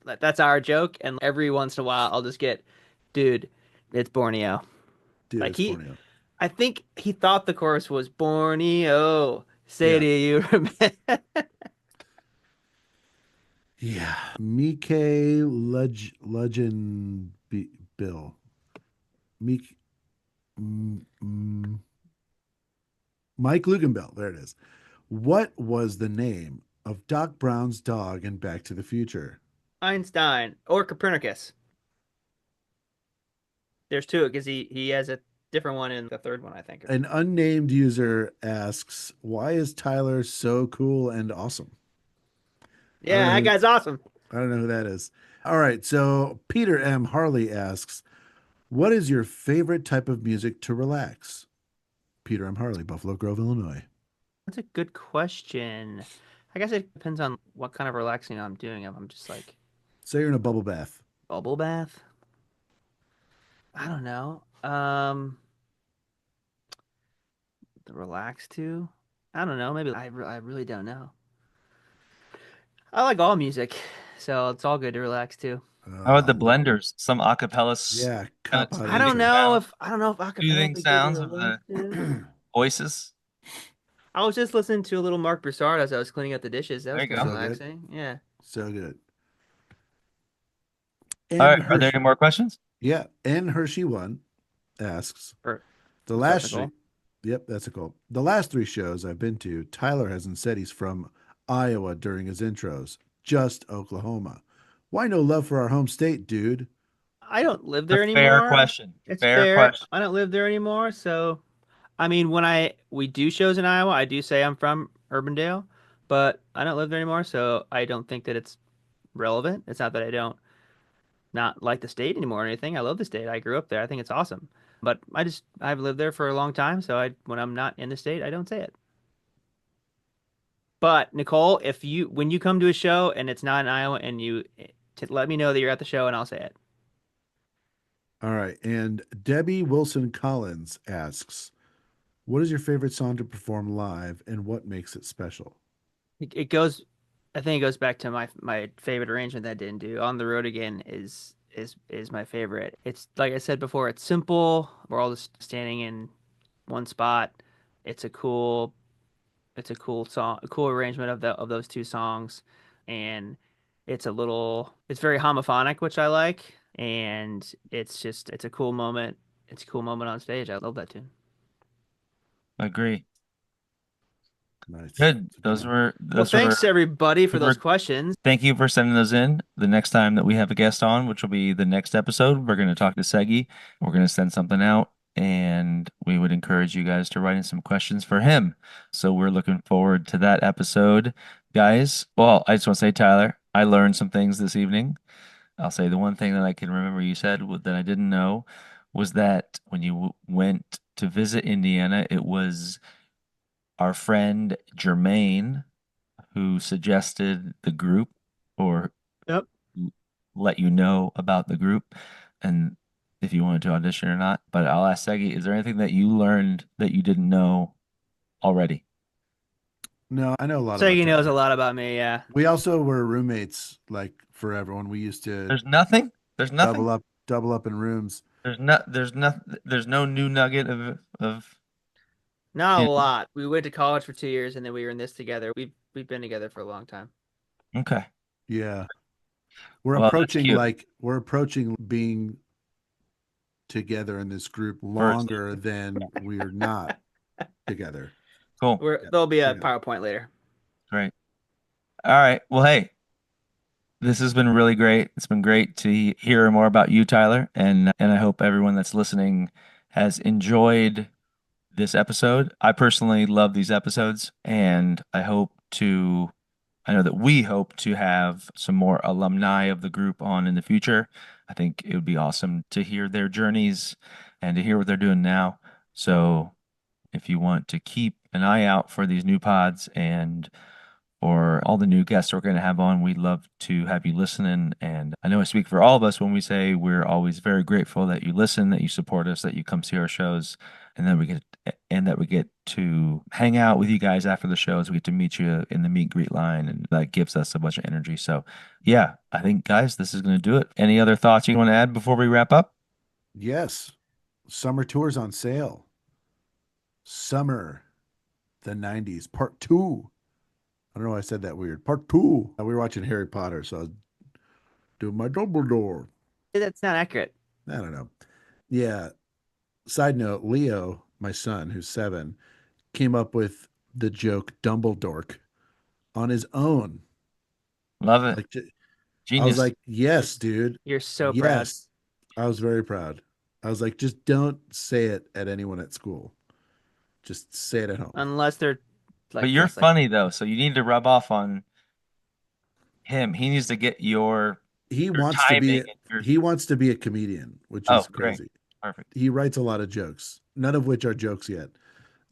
That's our joke, and every once in a while, I'll just get, "Dude, it's Borneo." dude, Like it's Borneo. I think he thought the chorus was Borneo. Say Yeah. do you remember? Yeah. Mike Legend Bill. Mike, mm, mm, Mike Luganbell. There it is. What was the name of Doc Brown's dog in Back to the Future? Einstein or Copernicus. There's two because he has a different one in the third one, I think. An unnamed user asks, why is Tyler so cool and awesome? I don't Yeah, know that who, guy's awesome. I don't know who that is. All right. So Peter M. Harley asks, what is your favorite type of music to relax? Peter M. Harley, Buffalo Grove, Illinois. That's a good question. I guess it depends on what kind of relaxing I'm doing. If I'm just like Say you're in a bubble bath. bubble bath. I don't know. The relax to. I don't know. Maybe I really don't know. I like all music, so it's all good to relax to. How about the Lord. blenders? Some acapellas, Yeah, kind cop of out I of don't soothing here. know sound, if I don't know if acapella soothing be good to sounds of relax the to. voices. I was just listening to a little Mark Broussard as I was cleaning up the dishes. That There was you kind of go. So good. relaxing. Yeah. So good. All N right. Are there any Hershey. more questions? Yeah. N Hershey one asks, For the was that last three. Nicole? Yep, that's a goal. The last three shows I've been to, Tyler hasn't said he's from Iowa during his intros, just Oklahoma. Why no love for our home state, dude? I don't live A there fair anymore. question. It's Fair fair. question. I don't live there anymore, so I mean, when we do shows in Iowa, I do say I'm from Urbandale, but I don't live there anymore, so I don't think that it's relevant. It's not that I don't not like the state anymore or anything. I love the state. I grew up there. I think it's awesome. But I've lived there for a long time, so I when I'm not in the state, I don't say it. But Nicole, if you when you come to a show and it's not in Iowa and let me know that you're at the show and I'll say it. All right. And Debbie Wilson Collins asks, what is your favorite song to perform live and what makes it special? It goes I think it goes back to my favorite arrangement that I didn't do. On the Road Again is my favorite. It's like I said before, it's simple. We're all just standing in one spot. It's a cool song, a cool arrangement of those two songs. and it's very homophonic, which I like, and it's a cool moment. It's a cool moment on stage. I love that tune. Agree. Nice. Good. It's a good one. Well, Those thanks were everybody for those were- questions. Thank you for sending those in. The next time that we have a guest on, which will be the next episode, we're going to talk to Segi. We're going to send something out, and we would encourage you guys to write in some questions for him. So we're looking forward to that episode, guys. Well, I just want to say, Tyler, I learned some things this evening. I'll say the one thing that I can remember you said that I didn't know was that when you went to visit Indiana, it was our friend Jermaine who suggested the group or Yep. let you know about the group and if you wanted to audition or not. But I'll ask Segi, is there anything that you learned that you didn't know already? No, I know a lot So about he knows a Tyler. lot about me. Yeah. We also were roommates like forever when we used to There's nothing. There's nothing. double up in rooms. There's no new nugget of Not a yeah. lot. We went to college for 2 years, and then we were in this together. We've been together for a long time. Okay. Yeah. Well, that's cute. We're approaching being together in this group longer than we're not together. Cool. There'll be a Yeah. PowerPoint later. Great. All right. Well, hey, this has been really great. It's been great to hear more about you, Tyler, and I hope everyone that's listening has enjoyed this episode. I personally love these episodes, and I know that we hope to have some more alumni of the group on in the future. I think it would be awesome to hear their journeys and to hear what they're doing now. So if you want to keep an eye out for these new pods and for all the new guests we're going to have on, we'd love to have you listening. And I know I speak for all of us when we say we're always very grateful that you listen, that you support us, that you come see our shows, and that we get to hang out with you guys after the shows. We get to meet you in the meet and greet line, and that gives us a bunch of energy. So, yeah, I think, guys, this is going to do it. Any other thoughts you want to add before we wrap up? Yes. Summer tours on sale. Summer the 90s, part 2. I don't know why I said that weird. Part 2. We were watching Harry Potter, so I was doing my Dumbledore. That's not accurate. I don't know. Yeah. Side note, Leo, my son, who's 7, came up with the joke Dumbledore on his own. Love it. Like, I Genius. was like, yes, dude. You're so proud. Yes. I was very proud. I was like, just don't say it at anyone at school. Just say it at home. Unless they're like. But you're dressed like- funny, though, so you need to rub off on him. He needs to get your He wants to be timing and your... he wants to be a comedian, which Oh, is great. crazy. Perfect. He writes a lot of jokes, none of which are jokes yet.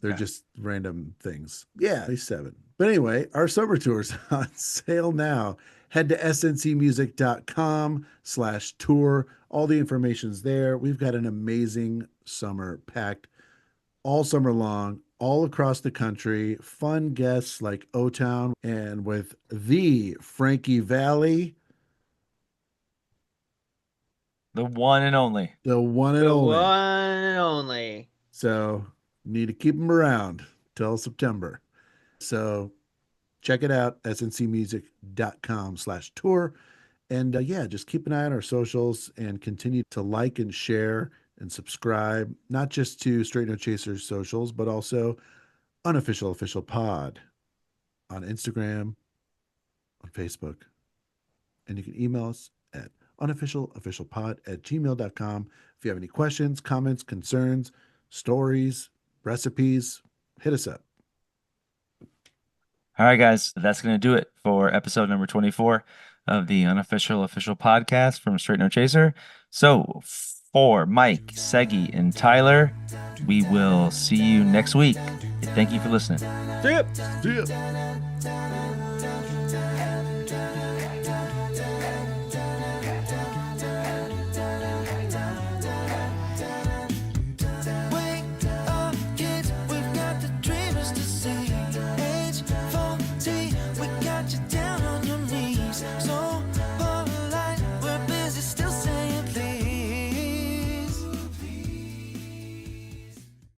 They're Okay. just random things. Yeah, he's 7. But anyway, our summer tours on sale now. Head to sncmusic.com/tour. All the information's there. We've got an amazing summer packed all summer long, all across the country. Fun guests like O-Town and with the Frankie Valli, The one and only. the one and The only. one and only. So need to keep them around till September. So check it out, sncmusic.com/tour. And yeah, just keep an eye on our socials and continue to like and share and subscribe, not just to Straight No Chasers socials, but also Unofficial Official Pod on Instagram, on Facebook. And you can email us at unofficialofficialpod@gmail.com. If you have any questions, comments, concerns, stories, recipes, hit us up. All right, guys, that's going to do it for episode number 24 of the Unofficial Official Podcast from Straight No Chaser. So for Mike, Segi, and Tyler, we will see you next week. Thank you for listening. See ya. See ya.